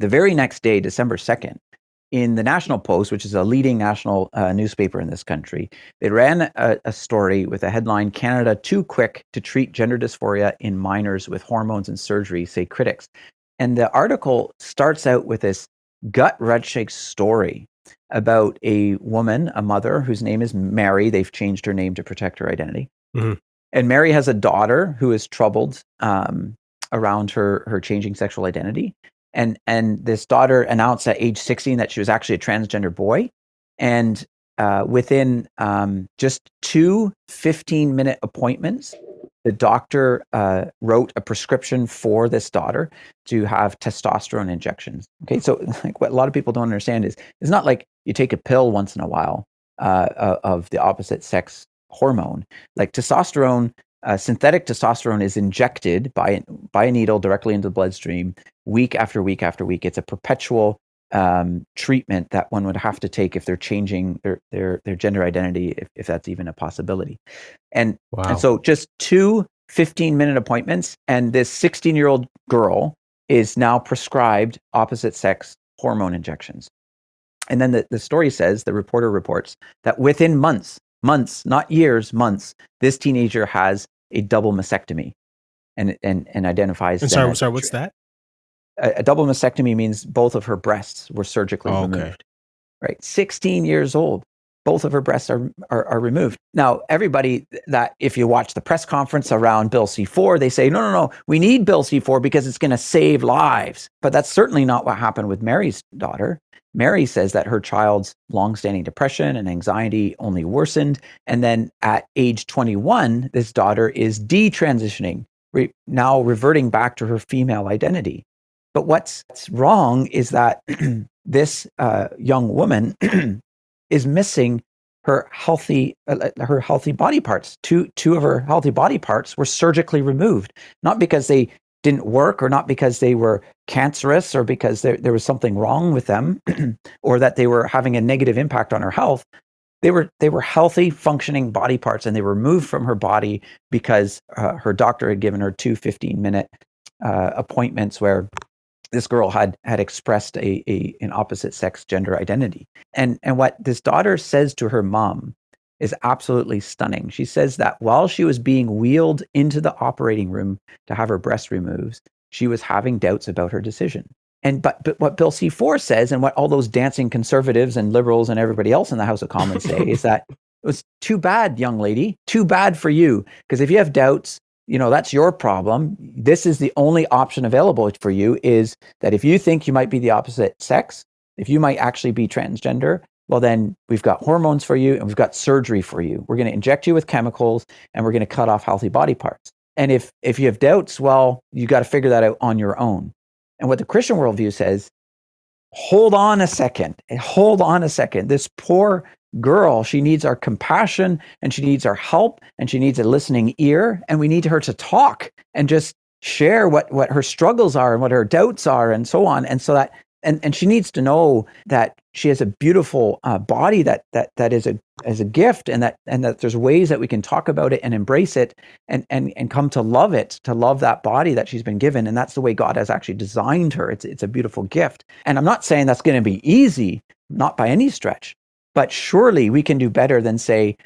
The very next day, December 2nd, in the National Post, which is a leading national newspaper in this country, they ran a story with a headline, "Canada Too Quick to Treat Gender Dysphoria in Minors with Hormones and Surgery, Say Critics." And the article starts out with this gut-wrenching story about a woman, a mother, whose name is Mary. They've changed her name to protect her identity. Mhm. And Mary has a daughter who is troubled around her changing sexual identity. And this daughter announced at age 16 that she was actually a transgender boy. And within just two 15-minute appointments, the doctor wrote a prescription for this daughter to have testosterone injections. Okay, so like what a lot of people don't understand is it's not like you take a pill once in a while of the opposite sex hormone. Like testosterone, synthetic testosterone is injected by a needle directly into the bloodstream week after week after week. It's a perpetual treatment that one would have to take if they're changing their gender identity, if that's even a possibility. And Wow. so just two 15-minute appointments, and this 16-year-old girl is now prescribed opposite sex hormone injections. And then the story says, the reporter reports, that within months, not years, months, this teenager has a double mastectomy and identifies And them sorry, as sorry, what's that? a double mastectomy means both of her breasts were surgically Oh, okay. removed. Right, 16 years old, both of her breasts are removed. Now, everybody that if you watch the press conference around Bill C-4, they say, no, we need Bill C-4 because it's going to save lives. But that's certainly not what happened with Mary's daughter. Mary says that her child's longstanding depression and anxiety only worsened. And then at age 21, this daughter is detransitioning, now reverting back to her female identity. But what's wrong is that this young woman is missing her healthy body parts. Two of her healthy body parts were surgically removed, not because they didn't work or not because they were cancerous or because there was something wrong with them or that they were having a negative impact on her health. They were healthy, functioning body parts, and they were removed from her body because her doctor had given her two 15-minute appointments where this girl had expressed an opposite sex gender identity. And what this daughter says to her mom is absolutely stunning. She says that while she was being wheeled into the operating room to have her breast removed, she was having doubts about her decision. And but what Bill C-4 says, and what all those dancing conservatives and liberals and everybody else in the House of Commons say, is that it was too bad, young lady, too bad for you. Because if you have doubts, that's your problem. This is the only option available for you, is that if you think you might be the opposite sex, if you might actually be transgender, well, then we've got hormones for you and we've got surgery for you. We're going to inject you with chemicals and we're going to cut off healthy body parts. And if you have doubts, well, you got to figure that out on your own. And what the Christian worldview says, hold on a second. This poor girl, she needs our compassion and she needs our help and she needs a listening ear, and we need her to talk and just share what her struggles are and what her doubts are and so on. And so that and she needs to know that she has a beautiful body that is a gift, and that there's ways that we can talk about it and embrace it and come to love it, to love that body that she's been given. And that's the way God has actually designed her. It's a beautiful gift. And I'm not saying that's going to be easy, not by any stretch, but surely we can do better than say,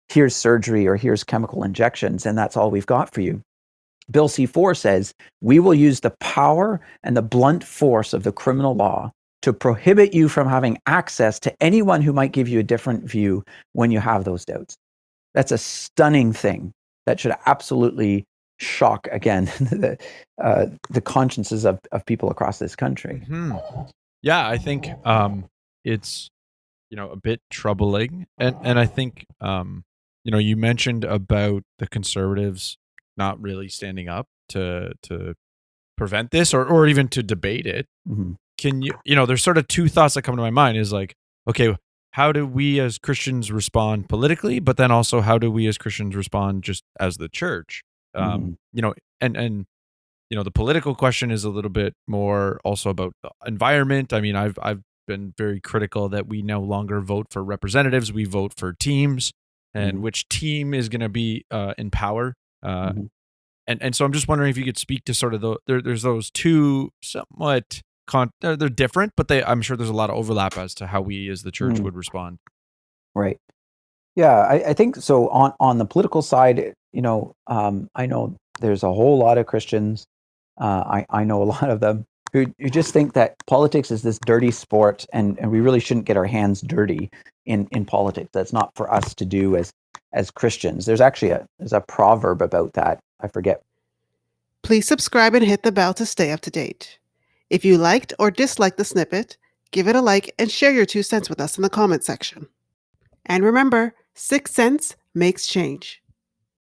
here's surgery or here's chemical injections, and that's all we've got for you. Bill C-4 says, we will use the power and the blunt force of the criminal law to prohibit you from having access to anyone who might give you a different view when you have those doubts. That's a stunning thing that should absolutely shock, again, the consciences of people across this country. Mm-hmm. Yeah, I think it's a bit troubling, and I think you mentioned about the conservatives not really standing up to prevent this or even to debate it. Mm-hmm. Can there's sort of two thoughts that come to my mind is like, okay, how do we as Christians respond politically, but then also how do we as Christians respond just as the church? Mm-hmm. And the political question is a little bit more also about the environment. I mean, I've been very critical that we no longer vote for representatives; we vote for teams, and Mm-hmm. which team is going to be in power. Mm-hmm. And so I'm just wondering if you could speak to sort of there's those two somewhat they're different, but I'm sure there's a lot of overlap as to how we as the church Mm, would respond. right. Yeah, I think so. On the political side, I know there's a whole lot of Christians. I know a lot of them who just think that politics is this dirty sport, and we really shouldn't get our hands dirty in politics. That's not for us to do as Christians. There's actually there's a proverb about that. I forget. Please subscribe and hit the bell to stay up to date. If you liked or disliked the snippet, give it a like and share your 2 cents with us in the comment section. And remember, 6 cents makes change.